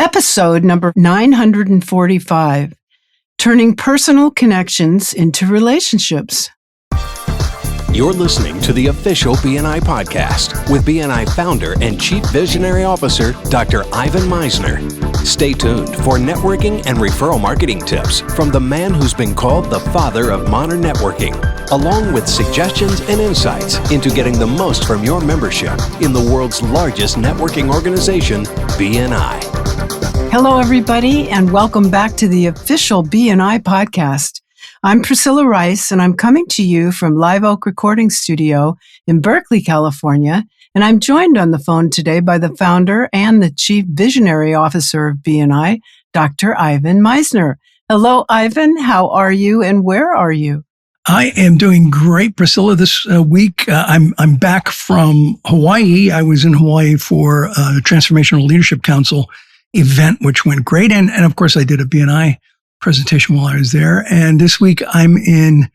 Episode number 945, Turning Personal Connections into Relationships. You're listening to the official BNI podcast with BNI founder and Chief Visionary Officer, Dr. Ivan Misner. Stay tuned for networking and referral marketing tips from the man who's been called the father of modern networking, along with suggestions and insights into getting the most from your membership in the world's largest networking organization, BNI. Hello, everybody, and welcome back to the official BNI podcast. I'm Priscilla Rice, and I'm coming to you from Live Oak Recording Studio in Berkeley, California, and I'm joined on the phone today by the founder and the Chief Visionary Officer of BNI, Dr. Ivan Misner. Hello, Ivan. How are you, and where are you? I am doing great, Priscilla. This week, I'm back from Hawaii. I was in Hawaii for a Transformational Leadership Council event, which went great. And of course, I did a BNI presentation while I was there. And this week, I'm in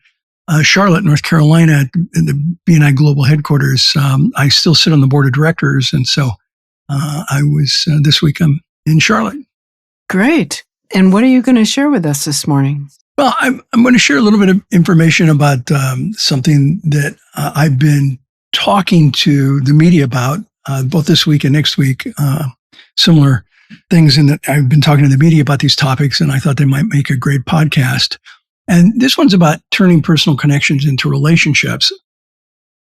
Charlotte, North Carolina, in the BNI Global Headquarters. I still sit on the board of directors. And so this week, I'm in Charlotte. Great. And what are you going to share with us this morning? Well, I'm going to share a little bit of information about something that I've been talking to the media about both this week and next week. Similar things in that I've been talking to the media about these topics, and I thought they might make a great podcast. And this one's about turning personal connections into relationships.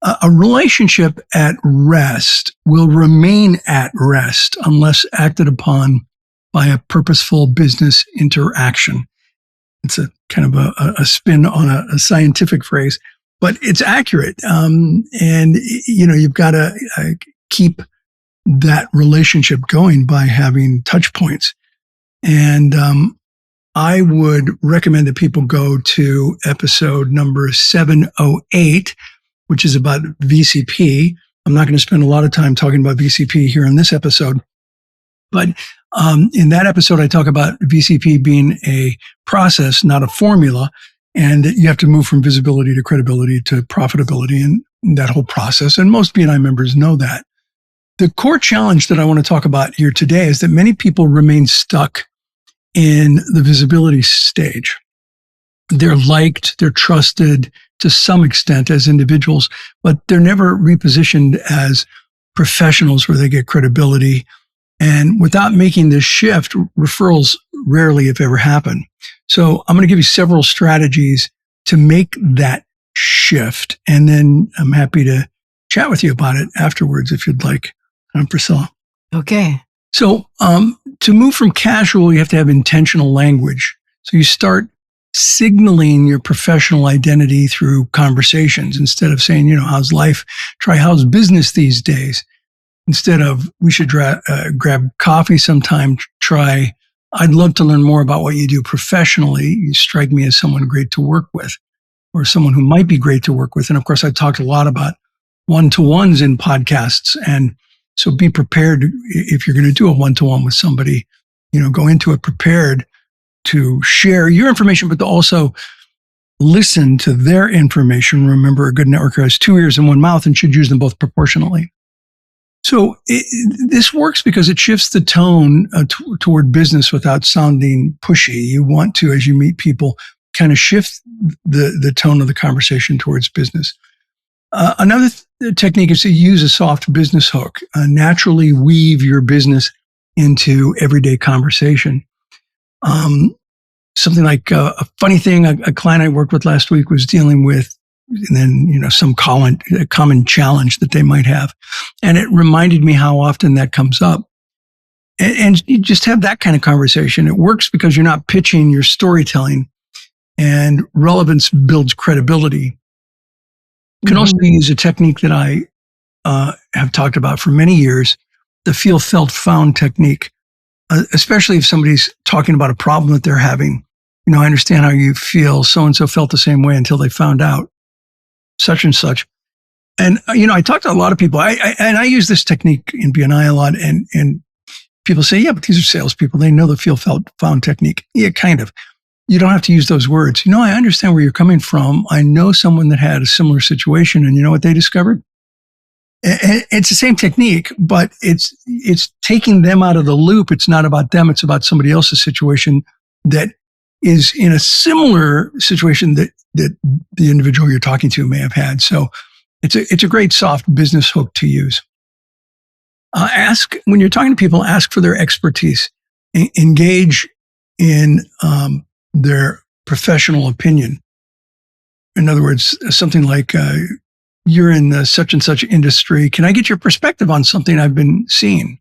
A relationship at rest will remain at rest unless acted upon by a purposeful business interaction. It's a kind of a spin on a scientific phrase, but it's accurate. And you've got to keep that relationship going by having touch points. And I would recommend that people go to episode number 708, which is about VCP. I'm not going to spend a lot of time talking about VCP here in this episode, but in that episode, I talk about VCP being a process, not a formula, and that you have to move from visibility to credibility to profitability and that whole process. And most BNI members know that. The core challenge that I want to talk about here today is that many people remain stuck in the visibility stage. They're liked, they're trusted to some extent as individuals, but they're never repositioned as professionals where they get credibility. And without making this shift, referrals rarely, if ever, happen. So I'm going to give you several strategies to make that shift. And then I'm happy to chat with you about it afterwards if you'd like. Priscilla. Okay. So to move from casual, you have to have intentional language. So you start signaling your professional identity through conversations instead of saying, how's life? Try how's business these days. Instead of we should grab coffee sometime, try I'd love to learn more about what you do professionally. You strike me as someone great to work with or someone who might be great to work with. And of course, I talked a lot about one-to-ones in podcasts. And so be prepared if you're going to do a one-to-one with somebody, go into it prepared to share your information, but to also listen to their information. Remember, a good networker has two ears and one mouth and should use them both proportionally. So this works because it shifts the tone toward business without sounding pushy. You want to, as you meet people, kind of shift the tone of the conversation towards business. Another technique is to use a soft business hook. Naturally weave your business into everyday conversation. Something like a funny thing a client I worked with last week was dealing with, and then, some common challenge that they might have. And it reminded me how often that comes up. And you just have that kind of conversation. It works because you're not pitching, your storytelling, and relevance builds credibility. You can also use a technique that I have talked about for many years, the feel, felt, found technique, especially if somebody's talking about a problem that they're having. I understand how you feel. So-and-so felt the same way until they found out such and such. And, I talk to a lot of people. I use this technique in BNI a lot. And people say, yeah, but these are salespeople. They know the feel, felt, found technique. Yeah, kind of. You don't have to use those words. I understand where you're coming from. I know someone that had a similar situation, and you know what they discovered? And it's the same technique, but it's taking them out of the loop. It's not about them. It's about somebody else's situation that is in a similar situation that the individual you're talking to may have had. So it's a great soft business hook to use. When you're talking to people, ask for their expertise. Engage in their professional opinion. In other words, something like, you're in the such and such industry. Can I get your perspective on something I've been seeing?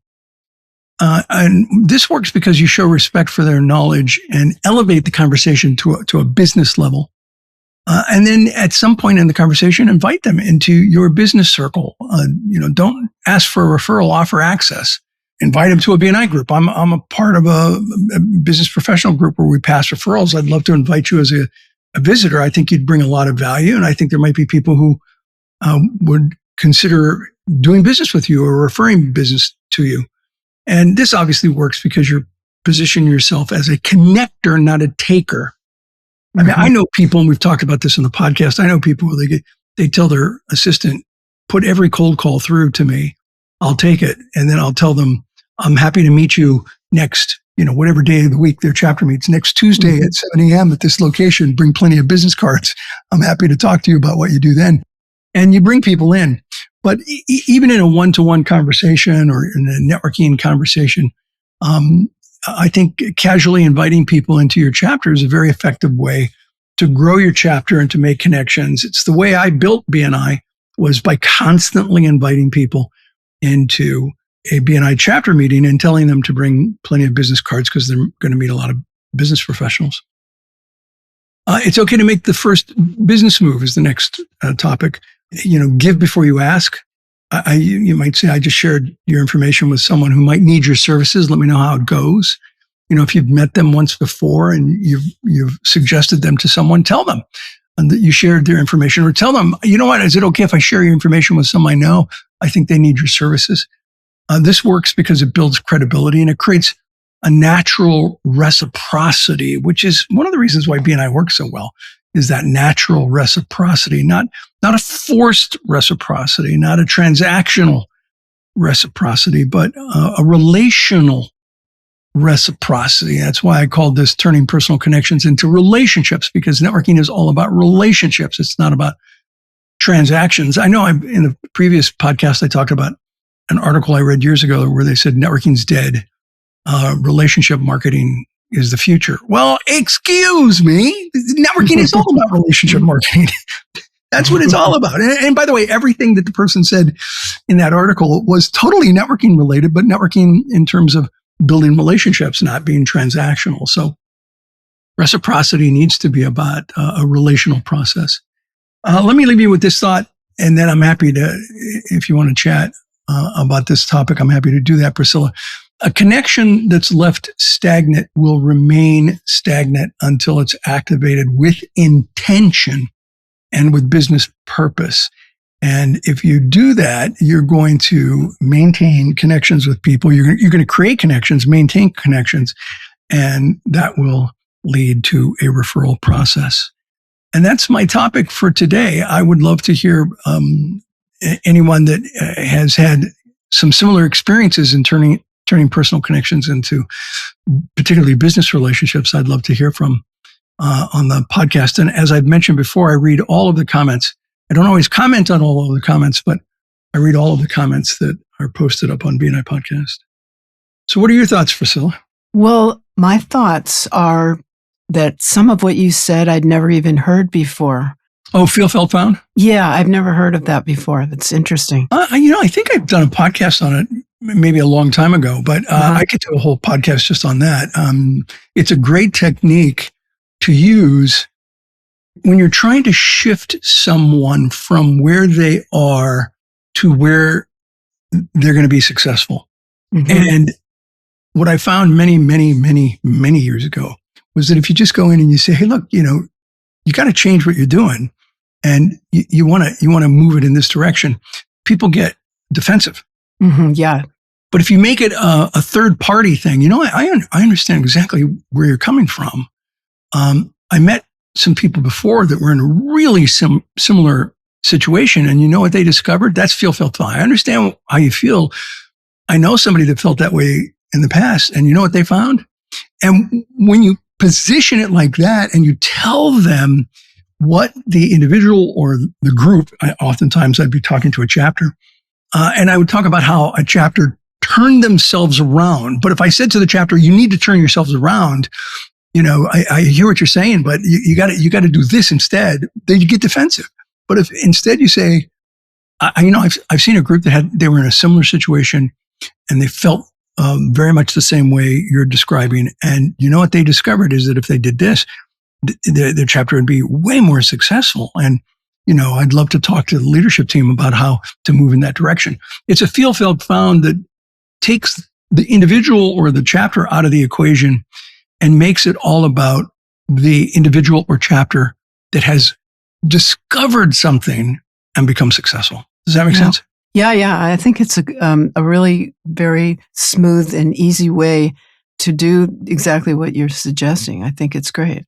And this works because you show respect for their knowledge and elevate the conversation to a business level. And then at some point in the conversation, invite them into your business circle. Don't ask for a referral, offer access. Invite them to a BNI group. I'm a part of a business professional group where we pass referrals. I'd love to invite you as a visitor. I think you'd bring a lot of value. And I think there might be people who would consider doing business with you or referring business to you. And this obviously works because you're positioning yourself as a connector, not a taker. I mean, I know people, and we've talked about this in the podcast. I know people where they tell their assistant, put every cold call through to me. I'll take it. And then I'll tell them, I'm happy to meet you next, whatever day of the week their chapter meets, next Tuesday at 7 a.m. at this location. Bring plenty of business cards. I'm happy to talk to you about what you do then. And you bring people in. But even in a one-to-one conversation or in a networking conversation, I think casually inviting people into your chapter is a very effective way to grow your chapter and to make connections. It's the way I built BNI, was by constantly inviting people into a BNI chapter meeting and telling them to bring plenty of business cards because they're going to meet a lot of business professionals. It's okay to make the first business move is the next topic. Give before you ask. You might say, I just shared your information with someone who might need your services. Let me know how it goes. If you've met them once before and you've suggested them to someone, tell them that you shared their information, or tell them, you know what, is it okay if I share your information with someone I know? I think they need your services. This works because it builds credibility and it creates a natural reciprocity, which is one of the reasons why BNI works so well, is that natural reciprocity, not a forced reciprocity, not a transactional reciprocity, but a relational reciprocity. That's why I called this turning personal connections into relationships, because networking is all about relationships. It's not about transactions. I know in a previous podcast, I talked about an article I read years ago where they said networking's dead. Relationship marketing is the future. Well, excuse me. Networking is all about relationship marketing. That's what it's all about. And by the way, everything that the person said in that article was totally networking related, but networking in terms of building relationships, not being transactional. So reciprocity needs to be about a relational process. Let me leave you with this thought, and then I'm happy to, if you want to chat about this topic, I'm happy to do that, Priscilla. A connection that's left stagnant will remain stagnant until it's activated with intention and with business purpose. And if you do that, you're going to maintain connections with people. You're going to create connections, maintain connections, and that will lead to a referral process. And that's my topic for today. I would love to hear anyone that has had some similar experiences in turning personal connections into particularly business relationships. I'd love to hear from on the podcast. And as I've mentioned before, I read all of the comments. I don't always comment on all of the comments, but I read all of the comments that are posted up on BNI Podcast. So what are your thoughts, Priscilla? Well, my thoughts are that some of what you said I'd never even heard before. Oh, Feel, Felt, Found? Yeah, I've never heard of that before. That's interesting. I think I've done a podcast on it maybe a long time ago, but I could do a whole podcast just on that. It's a great technique to use when you're trying to shift someone from where they are to where they're going to be successful. Mm-hmm. And what I found many, many, many, many years ago was that if you just go in and you say, hey, look, you got to change what you're doing, and you want to move it in this direction, people get defensive. Mm-hmm, yeah. But if you make it a third party thing, I understand exactly where you're coming from. I met some people before that were in a really similar situation. And you know what they discovered? That's felt fine. I understand how you feel. I know somebody that felt that way in the past, and you know what they found? And when you position it like that and you tell them what the individual or the group, oftentimes I'd be talking to a chapter, and I would talk about how a chapter turned themselves around. But if I said to the chapter, you need to turn yourselves around, I hear what you're saying, but you got to do this instead, then you get defensive. But if instead you say, I've seen a group they were in a similar situation and they felt very much the same way you're describing. And you know what they discovered is that if they did this, their chapter would be way more successful. And, I'd love to talk to the leadership team about how to move in that direction. It's a felt found that takes the individual or the chapter out of the equation and makes it all about the individual or chapter that has discovered something and become successful. Does that make sense? Yeah. I think it's a really very smooth and easy way to do exactly what you're suggesting. I think it's great.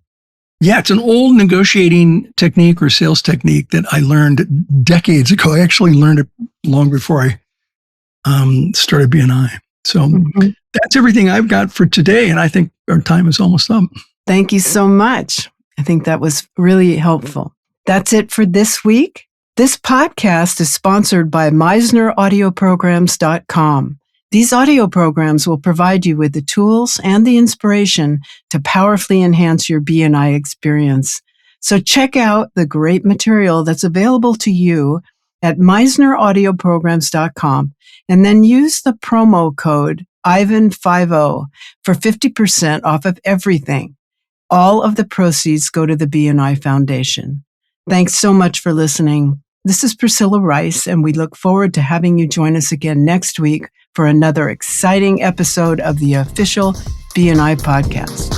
Yeah, it's an old negotiating technique or sales technique that I learned decades ago. I actually learned it long before I started BNI. So that's everything I've got for today. And I think our time is almost up. Thank you so much. I think that was really helpful. That's it for this week. This podcast is sponsored by MeisnerAudioprograms.com. These audio programs will provide you with the tools and the inspiration to powerfully enhance your BNI experience. So check out the great material that's available to you at MeisnerAudioprograms.com and then use the promo code Ivan50 for 50% off of everything. All of the proceeds go to the BNI Foundation. Thanks so much for listening. This is Priscilla Rice, and we look forward to having you join us again next week for another exciting episode of the official BNI podcast.